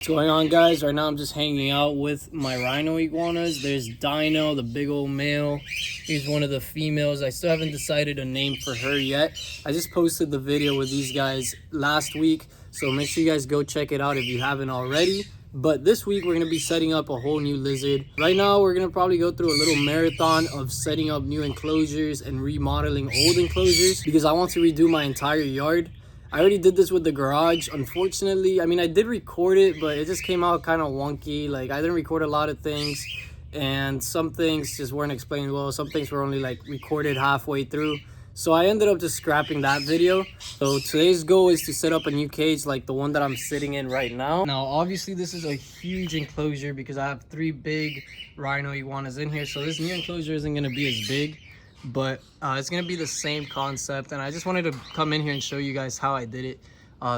What's going on, guys? Right now I'm just hanging out with my rhino iguanas. There's Dino, the big old male. Here's one of the females. I still haven't decided a name for her yet. I just posted the video with these guys last week, so make sure you guys go check it out if you haven't already. But this week we're going to be setting up a whole new lizard. Right now we're going to probably go through a little marathon of setting up new enclosures and remodeling old enclosures because I want to redo my entire yard. I already did this with the garage. Unfortunately, I mean, I did record it, but it just came out kind of wonky. Like, I didn't record a lot of things, and some things just weren't explained well. Some things were only like recorded halfway through. So I ended up just scrapping that video. So today's goal is to set up a new cage like the one that I'm sitting in right now. Now, obviously, this is a huge enclosure because I have 3 big rhino iguanas in here. So this new enclosure isn't going to be as big, but it's gonna be the same concept, and I just wanted to come in here and show you guys how I did it.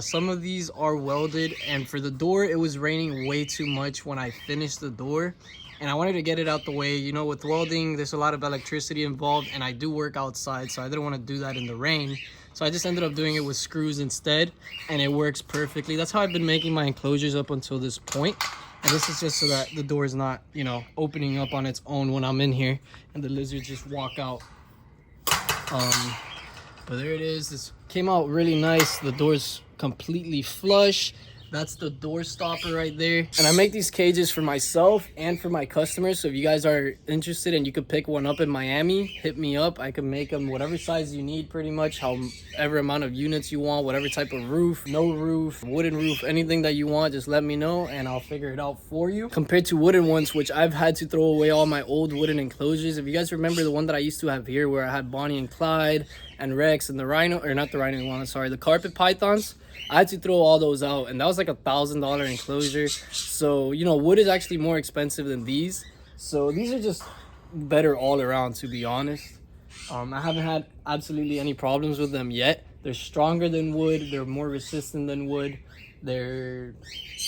Some of these are welded, and for the door it was raining way too much when I finished the door, and I wanted to get it out the way. You know, with welding there's a lot of electricity involved, and I do work outside, so I didn't want to do that in the rain. So I just ended up doing it with screws instead, and it works perfectly. That's how I've been making my enclosures up until this point. And this is just so that the door is not, you know, opening up on its own when I'm in here and the lizards just walk out. But there it is. This came out really nice. The door's completely flush. That's the door stopper right there. And I make these cages for myself and for my customers. So if you guys are interested and you could pick one up in Miami, hit me up. I can make them whatever size you need, pretty much, however amount of units you want, whatever type of roof, no roof, wooden roof, anything that you want, just let me know and I'll figure it out for you. Compared to wooden ones, which I've had to throw away all my old wooden enclosures. If you guys remember the one that I used to have here where I had Bonnie and Clyde and Rex and the rhino, or not the rhino one, sorry, the carpet pythons, I had to throw all those out, and that was like $1,000 enclosure. So, you know, wood is actually more expensive than these. So these are just better all around, to be honest. I haven't had absolutely any problems with them yet. They're stronger than wood. They're more resistant than wood. They're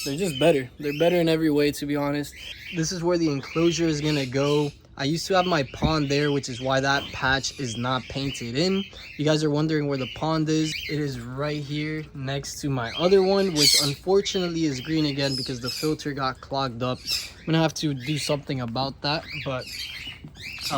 just better. They're better in every way, to be honest. This is where the enclosure is gonna go. I used to have my pond there, which is why that patch is not painted in. You guys are wondering where the pond is. It is right here next to my other one, which unfortunately is green again because the filter got clogged up. I'm gonna have to do something about that, but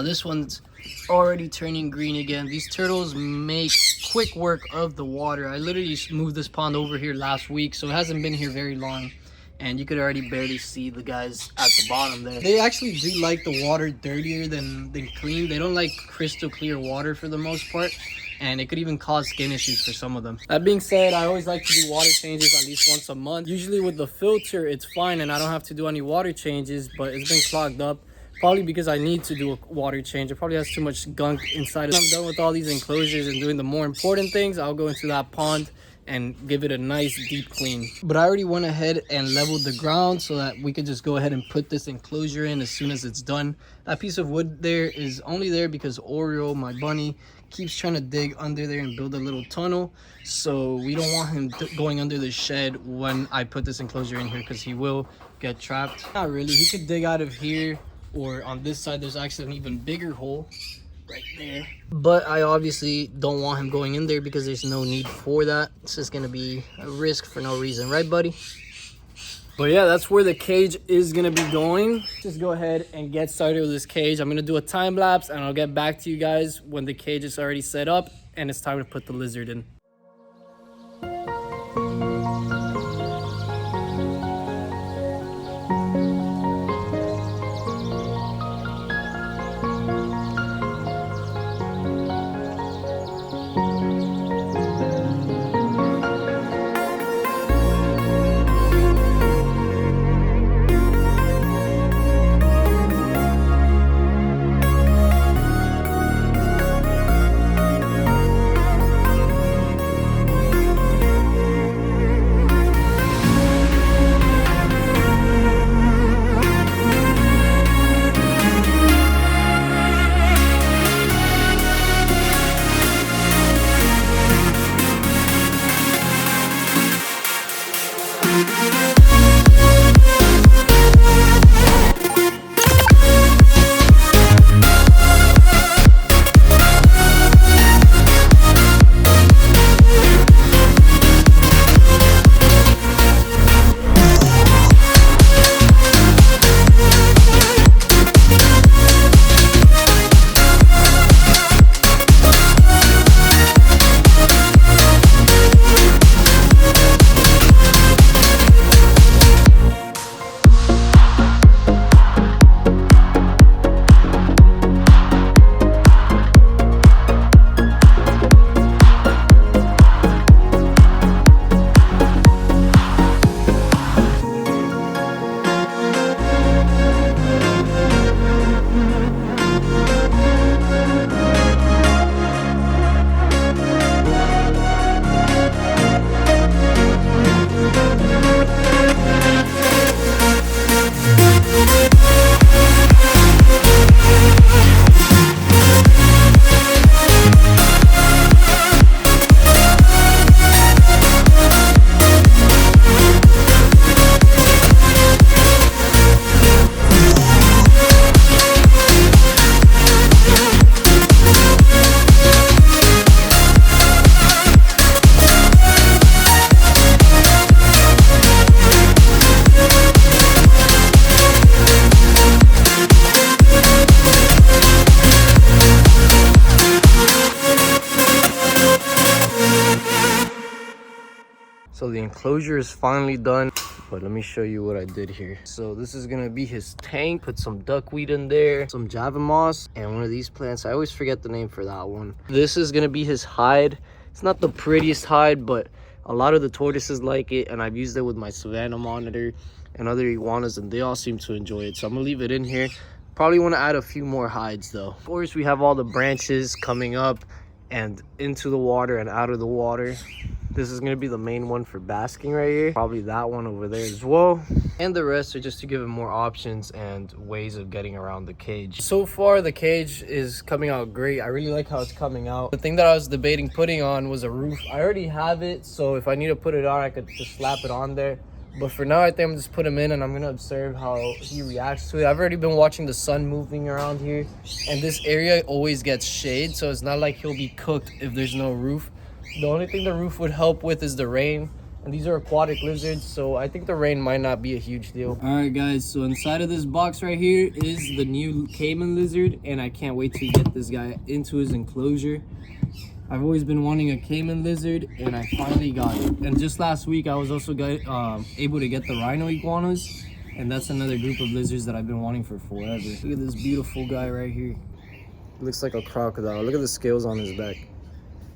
this one's already turning green again. These turtles make quick work of the water. I literally moved this pond over here last week, so it hasn't been here very long. And you could already barely see the guys at the bottom there. They actually do like the water dirtier than clean. They don't like crystal clear water for the most part. And it could even cause skin issues for some of them. That being said, I always like to do water changes at least once a month. Usually with the filter, it's fine and I don't have to do any water changes, but it's been clogged up. Probably because I need to do a water change. It probably has too much gunk inside. When I'm done with all these enclosures and doing the more important things, I'll go into that pond and give it a nice deep clean. But I already went ahead and leveled the ground so that we could just go ahead and put this enclosure in as soon as it's done. That piece of wood there is only there because Oreo, my bunny, keeps trying to dig under there and build a little tunnel. So we don't want him going under the shed when I put this enclosure in here because he will get trapped. Not really. He could dig out of here, or on this side there's actually an even bigger hole right there, but I obviously don't want him going in there because there's no need for that. It's just gonna be a risk for no reason, right buddy? But yeah, that's where the cage is gonna be going. Just go ahead and get started with this cage. I'm gonna do a time lapse and I'll get back to you guys when the cage is already set up and it's time to put the lizard in. enclosure is finally done. But let me show you what I did here. So this is gonna be his tank. Put some duckweed in there, some java moss, and one of these plants. I always forget the name for that one. This is gonna be his hide. It's not the prettiest hide, but a lot of the tortoises like it, and I've used it with my Savannah monitor and other iguanas, and they all seem to enjoy it. So I'm gonna leave it in here. Probably want to add a few more hides though. Of course, we have all the branches coming up and into the water and out of the water. This is going to be the main one for basking right here. Probably that one over there as well. And the rest are just to give him more options and ways of getting around the cage. So far, the cage is coming out great. I really like how it's coming out. The thing that I was debating putting on was a roof. I already have it, so if I need to put it on, I could just slap it on there. But for now, I think I'm just put him in and I'm going to observe how he reacts to it. I've already been watching the sun moving around here. And this area always gets shade, so it's not like he'll be cooked if there's no roof. The only thing the roof would help with is the rain. And these are aquatic lizards, so I think the rain might not be a huge deal. Alright guys, so inside of this box right here is the new Caiman lizard. And I can't wait to get this guy into his enclosure. I've always been wanting a Caiman lizard, and I finally got it. And just last week, I was also able to get the rhino iguanas, and that's another group of lizards that I've been wanting for forever. Look at this beautiful guy right here. Looks like a crocodile. Look at the scales on his back.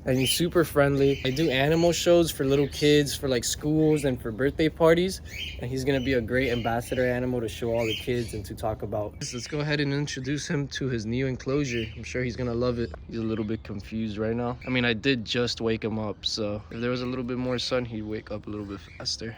And he's super friendly. I do animal shows for little kids, for like schools and for birthday parties, and he's gonna be a great ambassador animal to show all the kids and to talk about. Let's go ahead and introduce him to his new enclosure. I'm sure he's gonna love it. He's a little bit confused right now. I mean, I did just wake him up, so if there was a little bit more sun, he'd wake up a little bit faster.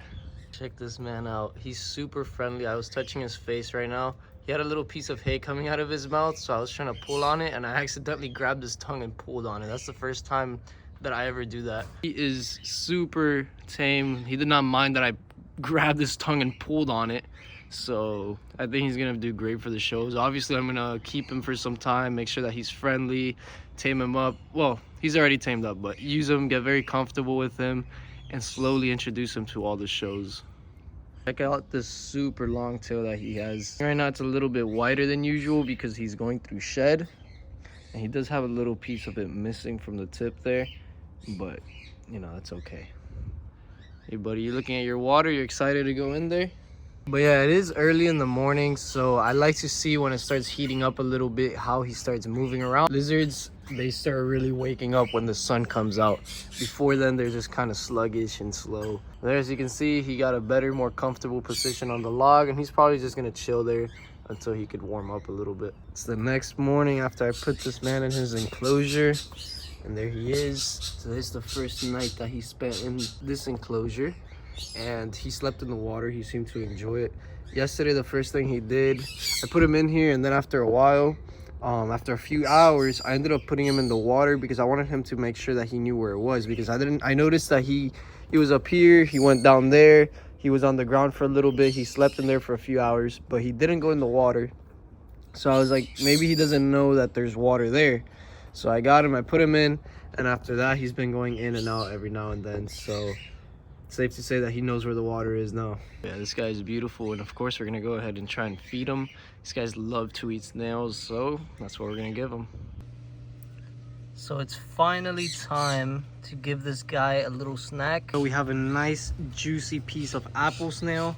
Check this man out. He's super friendly. I was touching his face right now. He had a little piece of hay coming out of his mouth, so I was trying to pull on it, and I accidentally grabbed his tongue and pulled on it. That's the first time that I ever do that. He is super tame. He did not mind that I grabbed his tongue and pulled on it. So I think he's gonna do great for the shows. Obviously, I'm gonna keep him for some time, make sure that he's friendly, tame him up. Well, he's already tamed up, but use him, get very comfortable with him, and slowly introduce him to all the shows. Check out this super long tail that he has. Right now it's a little bit wider than usual because he's going through shed. And he does have a little piece of it missing from the tip there. But, you know, that's okay. Hey buddy, you're looking at your water? You're excited to go in there? But yeah, it is early in the morning, so I like to see when it starts heating up a little bit how he starts moving around. Lizards, they start really waking up when the sun comes out. Before then, they're just kind of sluggish and slow. There, as you can see, he got a better, more comfortable position on the log, and he's probably just gonna chill there until he could warm up a little bit. It's the next morning after I put this man in his enclosure, and there he is. So this is the first night that he spent in this enclosure, and he slept in the water. He seemed to enjoy it. Yesterday, the first thing he did, I put him in here, and then after a while, after a few hours, I ended up putting him in the water because I wanted him to make sure that he knew where it was, because I noticed that he was up here, he went down there, he was on the ground for a little bit, he slept in there for a few hours, but he didn't go in the water. So I was like, maybe he doesn't know that there's water there. So I got him, I put him in, and after that, he's been going in and out every now and then. So it's safe to say that he knows where the water is now. Yeah, this guy is beautiful, and of course, we're gonna go ahead and try and feed him. These guys love to eat snails, so that's what we're gonna give him. So it's finally time to give this guy a little snack. So we have a nice juicy piece of apple snail.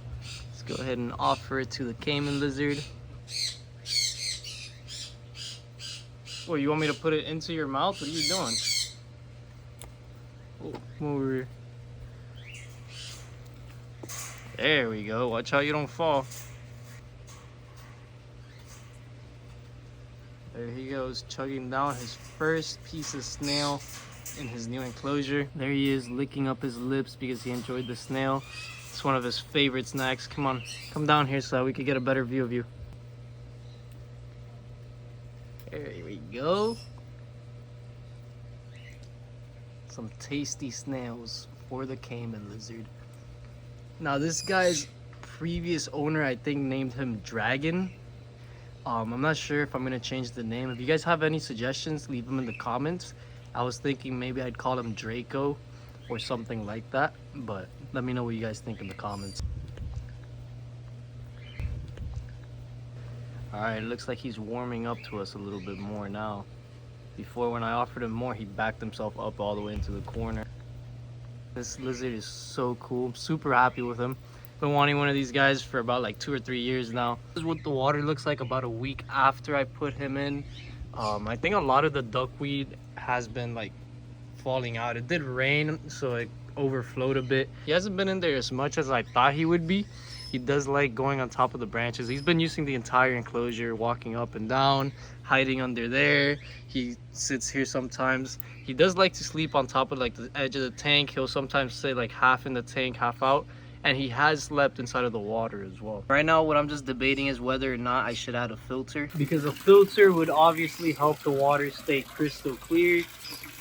Let's go ahead and offer it to the Caiman lizard. Well, you want me to put it into your mouth? What are you doing? Oh, come over here. There we go. Watch out you don't fall. There he goes, chugging down his first piece of snail in his new enclosure. There he is, licking up his lips because he enjoyed the snail. It's one of his favorite snacks. Come on, come down here so that we can get a better view of you. There we go. Some tasty snails for the Caiman lizard. Now this guy's previous owner, I think, named him Dragon. I'm not sure if I'm gonna change the name. If you guys have any suggestions, leave them in the comments. I was thinking maybe I'd call him Draco or something like that, but let me know what you guys think in the comments. Alright, it looks like he's warming up to us a little bit more now. Before, when I offered him more, he backed himself up all the way into the corner. This lizard is so cool. I'm super happy with him. Been wanting one of these guys for about like 2 or 3 years now. This is what the water looks like about a week after I put him in. I think a lot of the duckweed has been like falling out. It did rain, so it overflowed a bit. He hasn't been in there as much as I thought he would be. He does like going on top of the branches. He's been using the entire enclosure, walking up and down, hiding under there. He sits here sometimes. He does like to sleep on top of like the edge of the tank. He'll sometimes sit like half in the tank, half out. And he has slept inside of the water as well. Right now, what I'm just debating is whether or not I should add a filter, because a filter would obviously help the water stay crystal clear.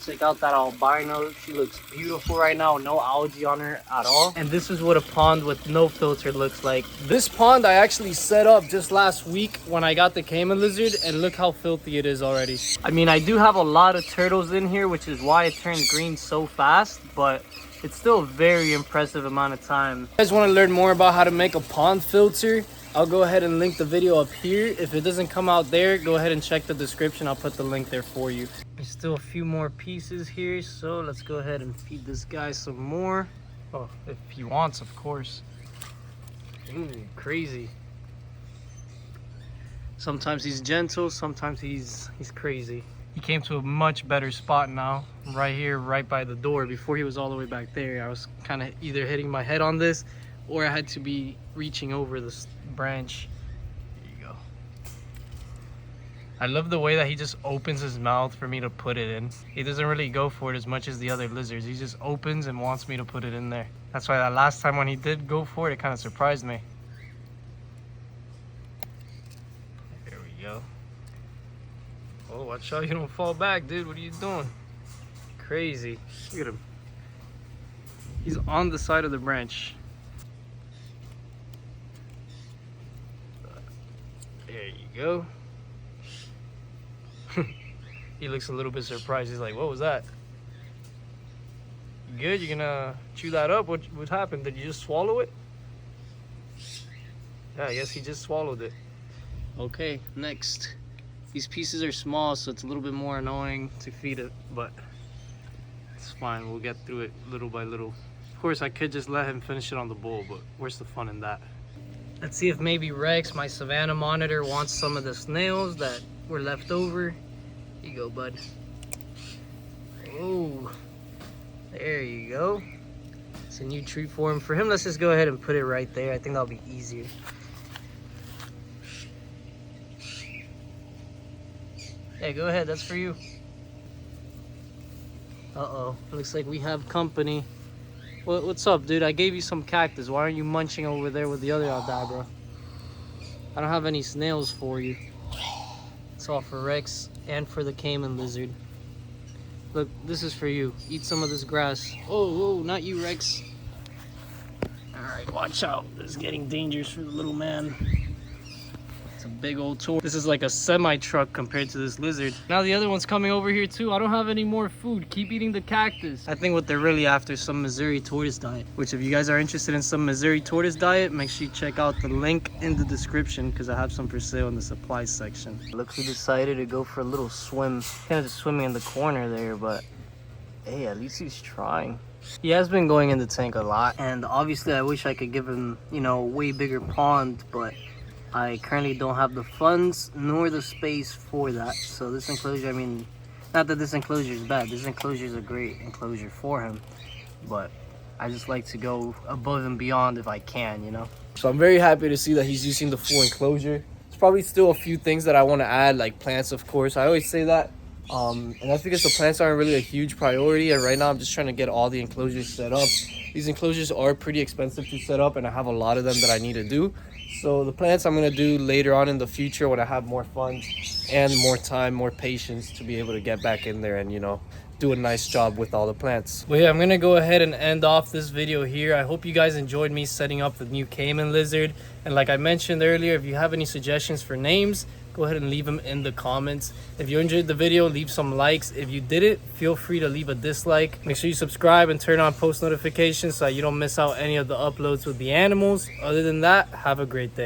Check out that albino. She looks beautiful right now. No algae on her at all. And this is what a pond with no filter looks like. This pond I actually set up just last week when I got the Caiman lizard, and look how filthy it is already. I mean, I do have a lot of turtles in here, which is why it turned green so fast, but it's still a very impressive amount of time. If you guys want to learn more about how to make a pond filter, I'll go ahead and link the video up here. If it doesn't come out there, go ahead and check the description. I'll put the link there for you. There's still a few more pieces here, so let's go ahead and feed this guy some more. Oh, if he wants, of course. Ooh, crazy. Sometimes he's gentle, sometimes he's crazy. He came to a much better spot now, right here, right by the door. Before he was all the way back there. I was kind of either hitting my head on this, or I had to be reaching over this branch. There you go. I love the way that he just opens his mouth for me to put it in. He doesn't really go for it as much as the other lizards. He just opens and wants me to put it in there. That's why that last time when he did go for it, it kind of surprised me. There we go. Oh, watch out you don't fall back, dude. What are you doing? Crazy. Look at him. He's on the side of the branch. There you go. He looks a little bit surprised. He's like, what was that? You good? You gonna chew that up? What happened? Did you just swallow it? Yeah, I guess he just swallowed it. Okay, next. These pieces are small, so it's a little bit more annoying to feed it, but it's fine. We'll get through it little by little. Of course, I could just let him finish it on the bowl, but where's the fun in that? Let's see if maybe Rex, my Savannah monitor, wants some of the snails that were left over. Here you go, bud. Oh, there you go. It's a new treat for him. For him, let's just go ahead and put it right there. I think that'll be easier. Yeah, go ahead, that's for you. Uh-oh, looks like we have company. What's up, dude? I gave you some cactus. Why aren't you munching over there with the other Aldabra? I don't have any snails for you. It's all for Rex and for the Caiman lizard. Look, this is for you. Eat some of this grass. Oh, not you, Rex. Alright, watch out. This is getting dangerous for the little man. It's a big old tour. This is like a semi-truck compared to this lizard. Now the other one's coming over here too. I don't have any more food. Keep eating the cactus. I think what they're really after is some Missouri tortoise diet. Which if you guys are interested in some Missouri tortoise diet, make sure you check out the link in the description because I have some for sale in the supplies section. Look who decided to go for a little swim. Kind of just swimming in the corner there, but hey, at least he's trying. He has been going in the tank a lot, and obviously I wish I could give him, you know, a way bigger pond, but I currently don't have the funds nor the space for that. So this enclosure, I mean, not that this enclosure is bad. This enclosure is a great enclosure for him. But I just like to go above and beyond if I can, you know? So I'm very happy to see that he's using the full enclosure. There's probably still a few things that I want to add, like plants, of course. I always say that. And that's because the plants aren't really a huge priority. And right now I'm just trying to get all the enclosures set up. These enclosures are pretty expensive to set up, and I have a lot of them that I need to do. So the plants I'm going to do later on in the future when I have more funds and more time, more patience to be able to get back in there and, you know, do a nice job with all the plants. Well, yeah, I'm going to go ahead and end off this video here. I hope you guys enjoyed me setting up the new Caiman lizard. And like I mentioned earlier, if you have any suggestions for names, go ahead and leave them in the comments. If you enjoyed the video, leave some likes. If you didn't, feel free to leave a dislike. Make sure you subscribe and turn on post notifications so that you don't miss out any of the uploads with the animals. Other than that, have a great day.